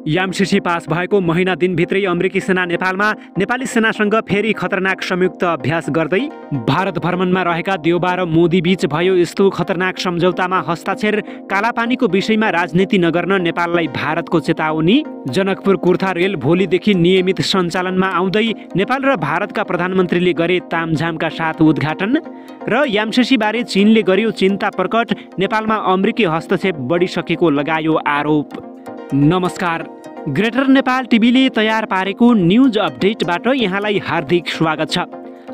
MCC pass भएको महिना दिनभित्रै अमेरिकी सेना नेपालमा नेपाली सेनासँग फेरि खतरनाक संयुक्त अभ्यास गर्दै भारत भ्रमणमा रहेका देउबा र मोदी बीच भयो यस्तो खतरनाक सम्झौतामा हस्ताक्षर। कालापानीको विषयमा राजनीति नगर्न नेपाललाई भारतको चेतावनी। जनकपुर कुर्था रेल भोलिदेखि नियमित सञ्चालनमा आउँदै नेपाल र भारतका प्रधानमन्त्रीले गरे तामझामका साथ उद्घाटन। र एमसिसी बारे चीनले गर्यो चिन्ता प्रकट, नेपालमा अमेरिकी हस्तक्षेप बढिसकेको लगायो आरोप। नमस्कार, ग्रेटर नेपाल टिभीले तयार पारेको न्युज अपडेटबाट यहाँलाई हार्दिक स्वागत छ।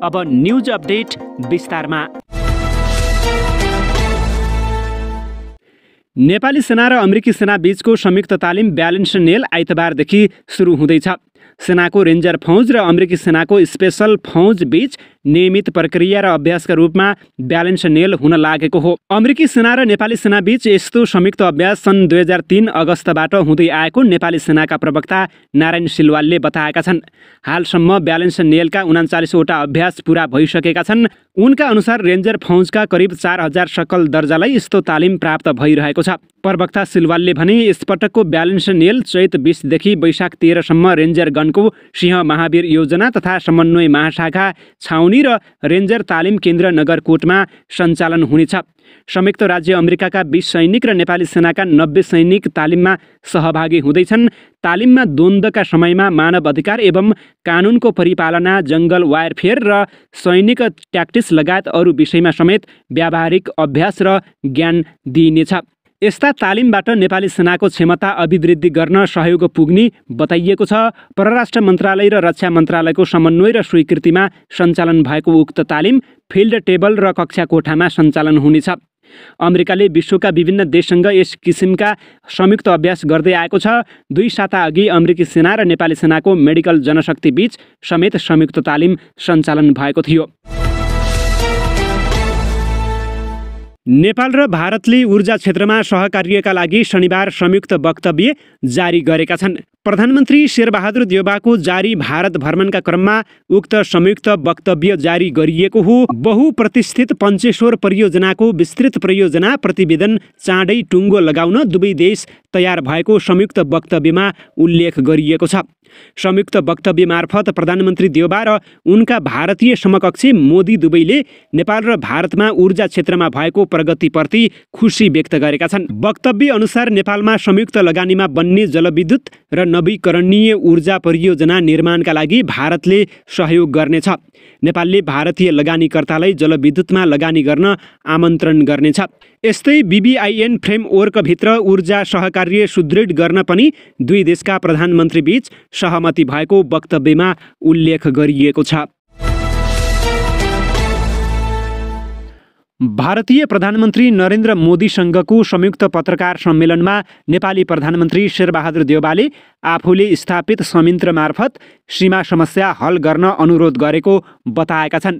अब न्युज अपडेट विस्तारमा। नेपाली सेना र अमेरिकी सेना बीचको संयुक्त तालिम ब्यालेन्स नेल आइतबारदेखि सुरु हुँदैछ। सेनाको रेन्जर फौज र अमेरिकी सेनाको स्पेशल फौज बीच नियमित प्रक्रिया र अभ्यासका रूपमा ब्यालेन्स नेल हुन लागेको हो। अमेरिकी सेना र नेपाली सेना बीच यस्तो संयुक्त अभ्यास सन् 2003 अगस्तबाट हुँदै आएको नेपाली सेनाका प्रवक्ता नारायण सिलवालले बताएका छन्। हालसम्म ब्यालेन्स नेलका 39वटा अभ्यास पूरा भइसकेका छन्। उनका अनुसार रेन्जर फौजका करिब 4000 सकल दर्जालाई यस्तो तालिम प्राप्त भइरहेको छ। प्रवक्ता सिलवालले भने यसपटकको ब्यालेन्स नेल चैत 20 देखि वैशाख 13 सम्म रेन्जर गनको सिंह महावीर योजना तथा समन्वय महाशाखा छाउनी र रेन्जर तालिम केन्द्र नगरकोटमा सञ्चालन हुनेछ। संयुक्त राज्य अमेरिकाका 20 सैनिक र नेपाली सेनाका 90 सैनिक तालिममा सहभागी हुँदैछन्। तालिममा द्वन्द्वका समयमा मानव अधिकार एवं कानुनको परिपालना, जङ्गल वायरफेयर र सैनिक ट्याक्टिक्स लगायत अरू विषयमा समेत व्यावहारिक अभ्यास र ज्ञान दिइनेछ। यस्ता तालिमबाट नेपाली सेनाको क्षमता अभिवृद्धि गर्न सहयोग पुग्ने बताइएको छ। परराष्ट्र मन्त्रालय र रक्षा मन्त्रालयको समन्वय र स्वीकृतिमा सञ्चालन भएको उक्त तालिम फिल्ड टेबल र कक्षा कोठामा सञ्चालन हुनेछ। अमेरिकाले विश्वका विभिन्न देशसँग यस किसिमका संयुक्त अभ्यास गर्दै आएको छ। 2 साता अघि अमेरिकी सेना र नेपाली सेनाको मेडिकल जनशक्ति बीच समेत संयुक्त तालिम सञ्चालन भएको थियो। नेपाल र भारतले ऊर्जा क्षेत्रमा सहकार्यका लागि शनिबार संयुक्त वक्तव्य जारी गरेका छन्। प्रधानमन्त्री शेरबहादुर देउबाको जारी भारत भ्रमणका क्रममा उक्त संयुक्त वक्तव्य जारी गरिएको हो। बहुप्रतिष्ठित पञ्चेश्वर परियोजनाको विस्तृत परियोजना प्रतिवेदन चाँडै टुङ्गो लगाउन दुवै देश तयार भएको संयुक्त वक्तव्यमा उल्लेख गरिएको छ। संयुक्त वक्तव्य मार्फत प्रधानमन्त्री देउबा र उनका भारतीय समकक्षी मोदी दुवैले नेपाल र भारतमा ऊर्जा क्षेत्रमा भएको प्रगतिप्रति खुसी व्यक्त गरेका छन्। वक्तव्य अनुसार नेपालमा संयुक्त लगानीमा बन्ने जलविद्युत र नवीकरणीय ऊर्जा परियोजना निर्माणका लागि भारतले सहयोग गर्नेछ। नेपालले भारतीय लगानीकर्तालाई जलविद्युतमा लगानी गर्न आमन्त्रण गर्नेछ। यस्तै BBIN फ्रेमवर्कभित्र ऊर्जा सहकार्य सुदृढ गर्न पनि दुई देशका प्रधानमन्त्री बीच सहमति भएको वक्तव्यमा उल्लेख गरिएको छ। भारतीय प्रधानमन्त्री नरेन्द्र मोदीसँगको संयुक्त पत्रकार सम्मेलनमा नेपाली प्रधानमन्त्री शेरबहादुर देउबाले आफूले स्थापित संयन्त्र मार्फत सीमा समस्या हल गर्न अनुरोध गरेको बताएका छन्।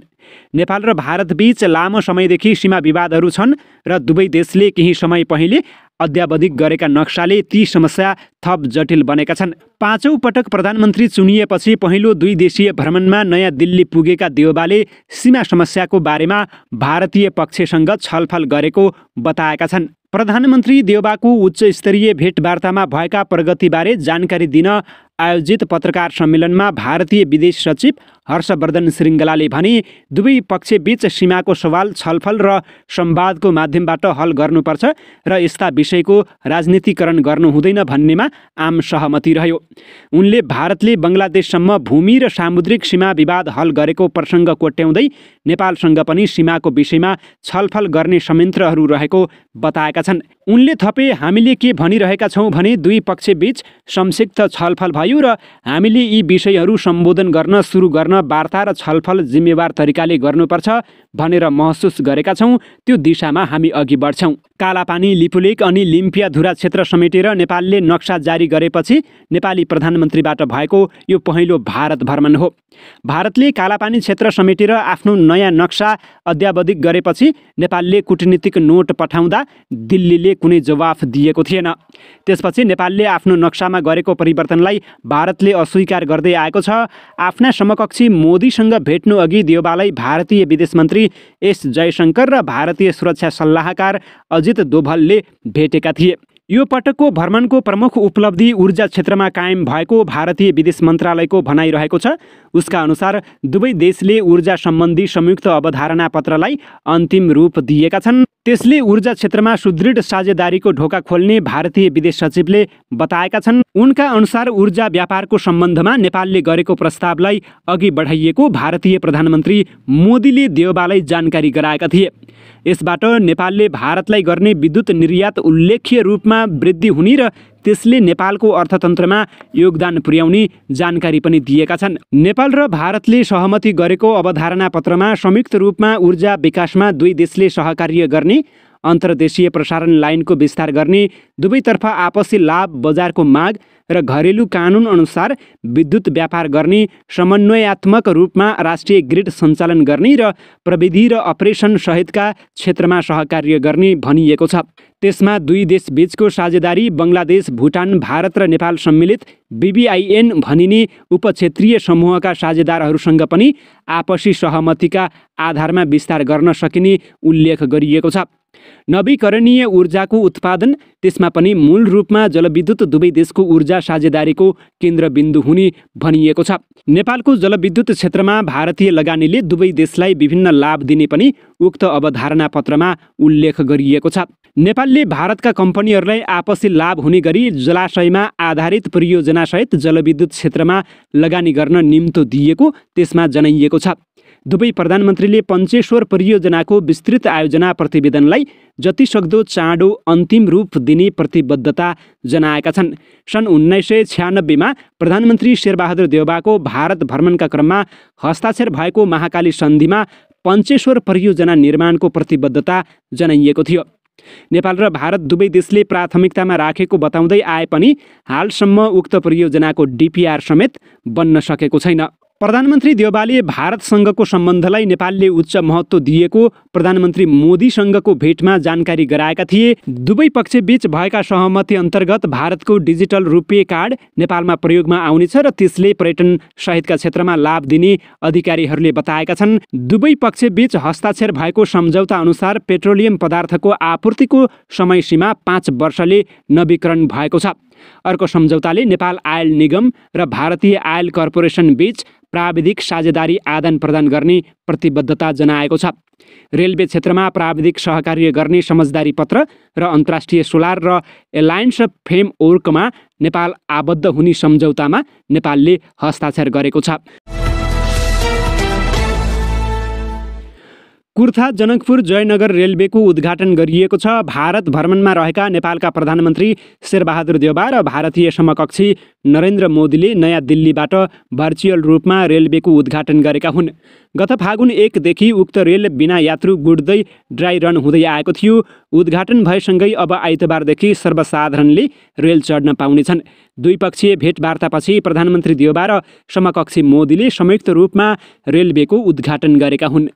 नेपाल र भारत बीच लामो समयदेखि सीमा विवादहरू छन् र दुवै देशले केही समय पहिले अद्यावधिक गरेका नक्साले ती समस्या थप जटिल बनेका छन्। 5औं पटक प्रधानमन्त्री चुनिएपछि पहिलो 2 देशीय भ्रमणमा नयाँ दिल्ली पुगेका देउबाले सीमा समस्याको बारेमा भारतीय पक्षसँग छलफल गरेको बताएका छन्। प्रधानमन्त्री देउबाको उच्च स्तरीय भेटवार्तामा भएका प्रगतिबारे जानकारी दिन आयोजित पत्रकार सम्मेलनमा भारतीय विदेश सचिव हर्षवर्धन श्रृङ्गलाले भने दुवै पक्षबीच सीमाको सवाल छलफल र संवादको माध्यमबाट हल गर्नुपर्छ र यस्ता विषयको राजनीतिकरण गर्नु हुँदैन भन्नेमा आम सहमति रह्यो। उनले भारतले बङ्गलादेशसम्म भूमि र सामुद्रिक सीमा विवाद हल गरेको प्रसङ्ग कोट्याउँदै नेपालसँग पनि सीमाको विषयमा छलफल गर्ने संयन्त्रहरू रहेको बताएका छन्। उनले थपे हामीले के भनिरहेका छौँ भने दुई पक्षबीच संक्षिप्त छलफल भयो र हामीले यी विषयहरू सम्बोधन गर्न सुरु गर्न वार्ता र छलफल जिम्मेवार तरिकाले गर्नुपर्छ भनेर महसुस गरेका छौँ। त्यो दिशामा हामी अघि बढ्छौँ। कालापानी, लिपुलेक अनि लिम्पियाधुरा क्षेत्र समेटेर नेपालले नक्सा जारी गरेपछि नेपाली प्रधानमन्त्रीबाट भएको यो पहिलो भारत भ्रमण हो। भारतले कालापानी क्षेत्र समेटेर आफ्नो नयाँ नक्सा अद्यावधिक गरेपछि नेपालले कूटनीतिक नोट पठाउँदा दिल्लीले कुनै जवाफ दिएको थिएन। त्यसपछि नेपालले आफ्नो नक्सामा गरेको परिवर्तनलाई भारतले अस्वीकार गर्दै आएको छ। आफ्ना समकक्षी मोदीसँग भेट्नु अघि देउबालाई भारतीय विदेश मन्त्री एस जयशंकर र भारतीय सुरक्षा सल्लाहकार अजित डोभालले भेटेका थिए। यो पटकको भ्रमणको प्रमुख उपलब्धि ऊर्जा क्षेत्रमा कायम भएको भारतीय विदेश मन्त्रालयको भनाइरहेको छ। उसका अनुसार दुवै देशले ऊर्जा सम्बन्धी संयुक्त अवधारणा पत्रलाई अन्तिम रूप दिएका छन्। त्यसले ऊर्जा क्षेत्रमा सुदृढ साझेदारीको ढोका खोल्ने भारतीय विदेश सचिवले बताएका छन्। उनका अनुसार ऊर्जा व्यापारको सम्बन्धमा नेपालले गरेको प्रस्तावलाई अघि बढाइएको भारतीय प्रधानमन्त्री मोदीले देउबालाई जानकारी गराएका थिए। यसबाट नेपालले भारतलाई गर्ने विद्युत निर्यात उल्लेख्य रूपमा वृद्धि हुने र त्यसले नेपालको अर्थतन्त्रमा योगदान पुर्याउने जानकारी पनि दिएका छन्। नेपाल र भारतले सहमति गरेको अवधारणा पत्रमा संयुक्त रूपमा ऊर्जा विकासमा दुई देशले सहकार्य गर्ने, अन्तर्देशीय प्रसारण लाइनको विस्तार गर्ने, दुवैतर्फ आपसी लाभ, बजारको माग र घरेलु कानुन अनुसार विद्युत व्यापार गर्ने, समन्वयात्मक रूपमा राष्ट्रिय ग्रिड सञ्चालन गर्ने र प्रविधि र अपरेसन सहितका क्षेत्रमा सहकार्य गर्ने भनिएको छ। त्यसमा दुई देश बीचको साझेदारी, बङ्गलादेश, भुटान, भारत र नेपाल सम्मिलित BBIN भनिने उपक्षेत्रीय समूहका साझेदारहरूसँग पनि आपसी सहमतिका आधारमा विस्तार गर्न सकिने उल्लेख गरिएको छ। नवीकरणीय ऊर्जाको उत्पादन, त्यसमा पनि मूल रूपमा जलविद्युत दुवै देशको ऊर्जा साझेदारीको केन्द्रबिन्दु हुने भनिएको छ। नेपालको जलविद्युत क्षेत्रमा भारतीय लगानीले दुवै देशलाई विभिन्न लाभ दिने पनि उक्त अवधारणा पत्रमा उल्लेख गरिएको छ। नेपालले भारतका कम्पनीहरूलाई आपसी लाभ हुने गरी जलाशयमा आधारित परियोजनासहित जलविद्युत क्षेत्रमा लगानी गर्न निम्तो दिएको त्यसमा जनाइएको छ। दुवै प्रधानमन्त्रीले पञ्चेश्वर परियोजनाको विस्तृत आयोजना प्रतिवेदनलाई जतिसक्दो चाँडो अन्तिम रूप दिने प्रतिबद्धता जनाएका छन्। सन् 1996 मा प्रधानमन्त्री शेरबहादुर देउबाको भारत भ्रमणका क्रममा हस्ताक्षर भएको महाकाली सन्धिमा पञ्चेश्वर परियोजना निर्माणको प्रतिबद्धता जनाइएको थियो। नेपाल र भारत दुवै देशले प्राथमिकतामा राखेको बताउँदै आए पनि हालसम्म उक्त परियोजनाको DPR समेत बन्न सकेको छैन। प्रधानमन्त्री देउबाले भारतसँगको सम्बन्धलाई नेपालले उच्च महत्त्व दिएको प्रधानमन्त्री मोदीसँगको भेटमा जानकारी गराएका थिए। दुवै पक्षबीच भएका सहमति अन्तर्गत भारतको डिजिटल रुपे कार्ड नेपालमा प्रयोगमा आउनेछ र त्यसले पर्यटन सहितका क्षेत्रमा लाभ दिने अधिकारीहरूले बताएका छन्। दुवै पक्षबीच हस्ताक्षर भएको सम्झौता अनुसार पेट्रोलियम पदार्थको आपूर्तिको समयसीमा 5 वर्षले नवीकरण भएको छ। अर्को सम्झौताले नेपाल आयल निगम र भारतीय आयल कर्पोरेसन बीच प्राविधिक साझेदारी आदान प्रदान गर्ने प्रतिबद्धता जनाएको छ। रेलवे क्षेत्रमा प्राविधिक सहकार्य गर्ने समझदारी पत्र र अन्तर्राष्ट्रिय सोलर र एलायन्स फ्रेमवर्कमा नेपाल आबद्ध हुने सम्झौतामा नेपालले हस्ताक्षर गरेको छ। कुर्था जनकपुर जयनगर रेलवेको उद्घाटन गरिएको छ। भारत भ्रमणमा रहेका नेपालका प्रधानमन्त्री शेरबहादुर देउबा र भारतीय समकक्षी नरेन्द्र मोदीले नयाँ दिल्लीबाट भर्चुअल रूपमा रेलवेको उद्घाटन गरेका हुन्। गत फागुन 1 देखि उक्त रेल बिना यात्रु गुड्दै ड्राई रन हुँदै आएको थियो। उद्घाटन भएसँगै अब आइतबारदेखि सर्वसाधारणले रेल चढ्न पाउनेछन्। द्विपक्षीय भेटवार्तापछि प्रधानमन्त्री देउबा र समकक्षी मोदीले संयुक्त रूपमा रेलवेको उद्घाटन गरेका हुन्।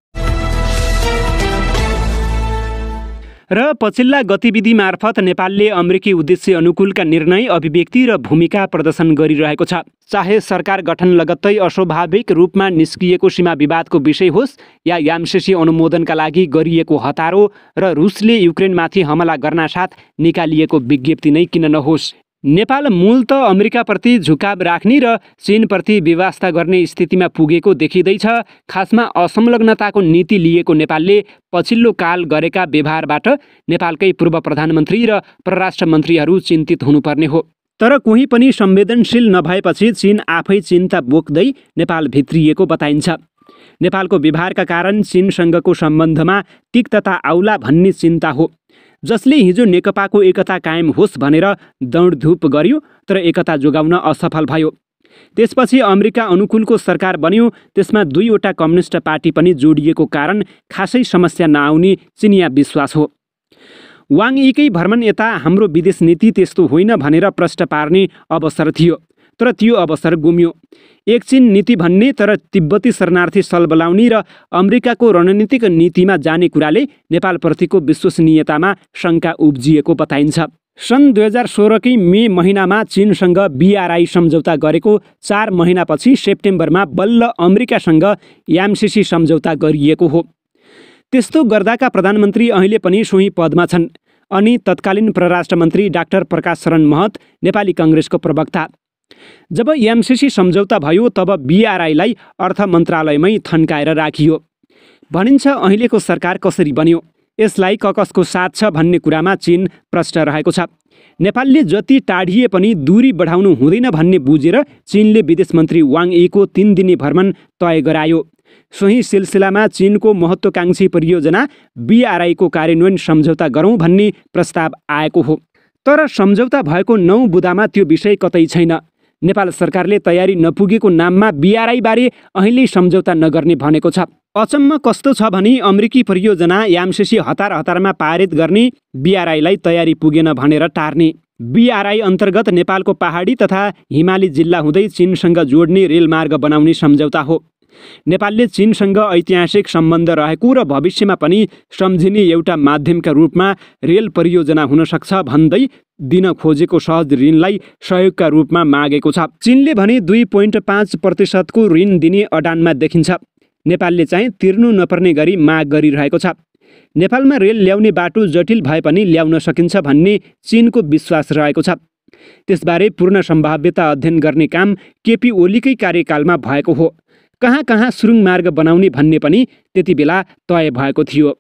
र पछिल्ला गतिविधि मार्फत नेपालले अमेरिकी उद्देश्य अनुकूलका निर्णय, अभिव्यक्ति र भूमिका प्रदर्शन गरिरहेको छ। चाहे सरकार गठन लगत्तै अस्वाभाविक रूपमा निस्किएको सीमा विवादको विषय होस् या यामसेसी अनुमोदनका लागि गरिएको हतारो र रुसले युक्रेनमाथि हमला गर्नासाथ निकालिएको विज्ञप्ति नै किन नहोस्, नेपाल मूलत अमेरिकाप्रति झुकाव राख्ने र चीनप्रति व्यवस्था गर्ने स्थितिमा पुगेको देखिँदैछ। खासमा असंलग्नताको नीति लिएको नेपालले पछिल्लो काल गरेका व्यवहारबाट नेपालकै पूर्व प्रधानमन्त्री र परराष्ट्र मन्त्रीहरू चिन्तित हुनुपर्ने हो। तर कोही पनि संवेदनशील नभएपछि चीन आफै चिन्ता बोक्दै नेपाल भित्रिएको बताइन्छ। नेपालको व्यवहारका कारण चीनसँगको सम्बन्धमा तिक्तता आउला भन्ने चिन्ता हो, जसले हिजो नेकपाको एकता कायम होस् भनेर दौडधुप गर्यो तर एकता जोगाउन असफल भयो। त्यसपछि अमेरिका अनुकूलको सरकार बन्यो। त्यसमा 2वटा कम्युनिस्ट पार्टी पनि जोडिएको कारण खासै समस्या नआउने चिनिया विश्वास हो। वाङ यीकै भ्रमण यता हाम्रो विदेश नीति त्यस्तो होइन भनेर प्रश्न पार्ने अवसर थियो, तर त्यो अवसर गुम्यो। एक चीन नीति भन्ने तर तिब्बती शरणार्थी सल बोलाउने र अमेरिकाको रणनीतिक नीतिमा जाने कुराले नेपालप्रतिको विश्वसनीयतामा शङ्का उब्जिएको बताइन्छ। सन् 2016कै मे महिनामा चीनसँग BRI सम्झौता गरेको 4 महिनापछि सेप्टेम्बरमा बल्ल अमेरिकासँग यामसेसी सम्झौता गरिएको हो। त्यस्तो गर्दाका प्रधानमन्त्री अहिले पनि सोही पदमा छन्। अनि तत्कालीन परराष्ट्र मन्त्री डाक्टर प्रकाश शरण महत नेपाली काङ्ग्रेसको प्रवक्ता। जब एमसीसी सम्झौता भयो तब बीआरआईलाई अर्थ मन्त्रालयमै थन्काएर राखियो। भनिन्छ अहिलेको सरकार कसरी बन्यो, यसलाई ककसको साथ छ भन्ने कुरामा चीन प्रष्ट रहेको छ। नेपालले जति टाढिए पनि दूरी बढाउनु हुँदैन भन्ने बुझेर चीनले विदेश मन्त्री वाङ यीको 3 दिने भ्रमण तय गरायो। सोही सिलसिलामा चीनको महत्त्वकांक्षी परियोजना बीआरआईको कार्यान्वयन सम्झौता गरौँ भन्ने प्रस्ताव आएको हो। तर सम्झौता भएको 9 बुँदामा त्यो विषय कतै छैन। नेपाल सरकारले तयारी नपुगेको नाममा बीआरआई बारे अहिले सम्झौता नगर्ने भनेको छ। अचम्म कस्तो छ भने अमेरिकी परियोजना एमसीसी हतार हतारमा पारित गर्ने बीआरआईलाई तयारी पुगेन भनेर टार्ने। बीआरआई अन्तर्गत नेपालको पहाडी तथा हिमाली जिल्ला हुँदै चीनसँग जोड्ने रेलमार्ग बनाउने सम्झौता हो। नेपालले चीनसँग ऐतिहासिक सम्बन्ध रहेको र भविष्यमा पनि सम्झिने एउटा माध्यमका रूपमा रेल परियोजना हुन सक्छ भन्दै दिन खोजेको सहज ऋणलाई सहयोगका रूपमा मागेको छ। चीनले भने 2.5% को ऋण दिने अडानमा देखिन्छ। नेपालले चाहिँ तिर्नु नपर्ने गरी माग गरिरहेको छ। नेपालमा रेल ल्याउने बाटो जटिल भए पनि ल्याउन सकिन्छ भन्ने चीनको विश्वास रहेको छ। त्यसबारे पूर्ण सम्भाव्यता अध्ययन गर्ने काम केपी ओलीकै कार्यकालमा भएको हो। कहाँ कहाँ सुरुङ मार्ग बनाउने भन्ने पनि त्यति बेला तय भएको थियो।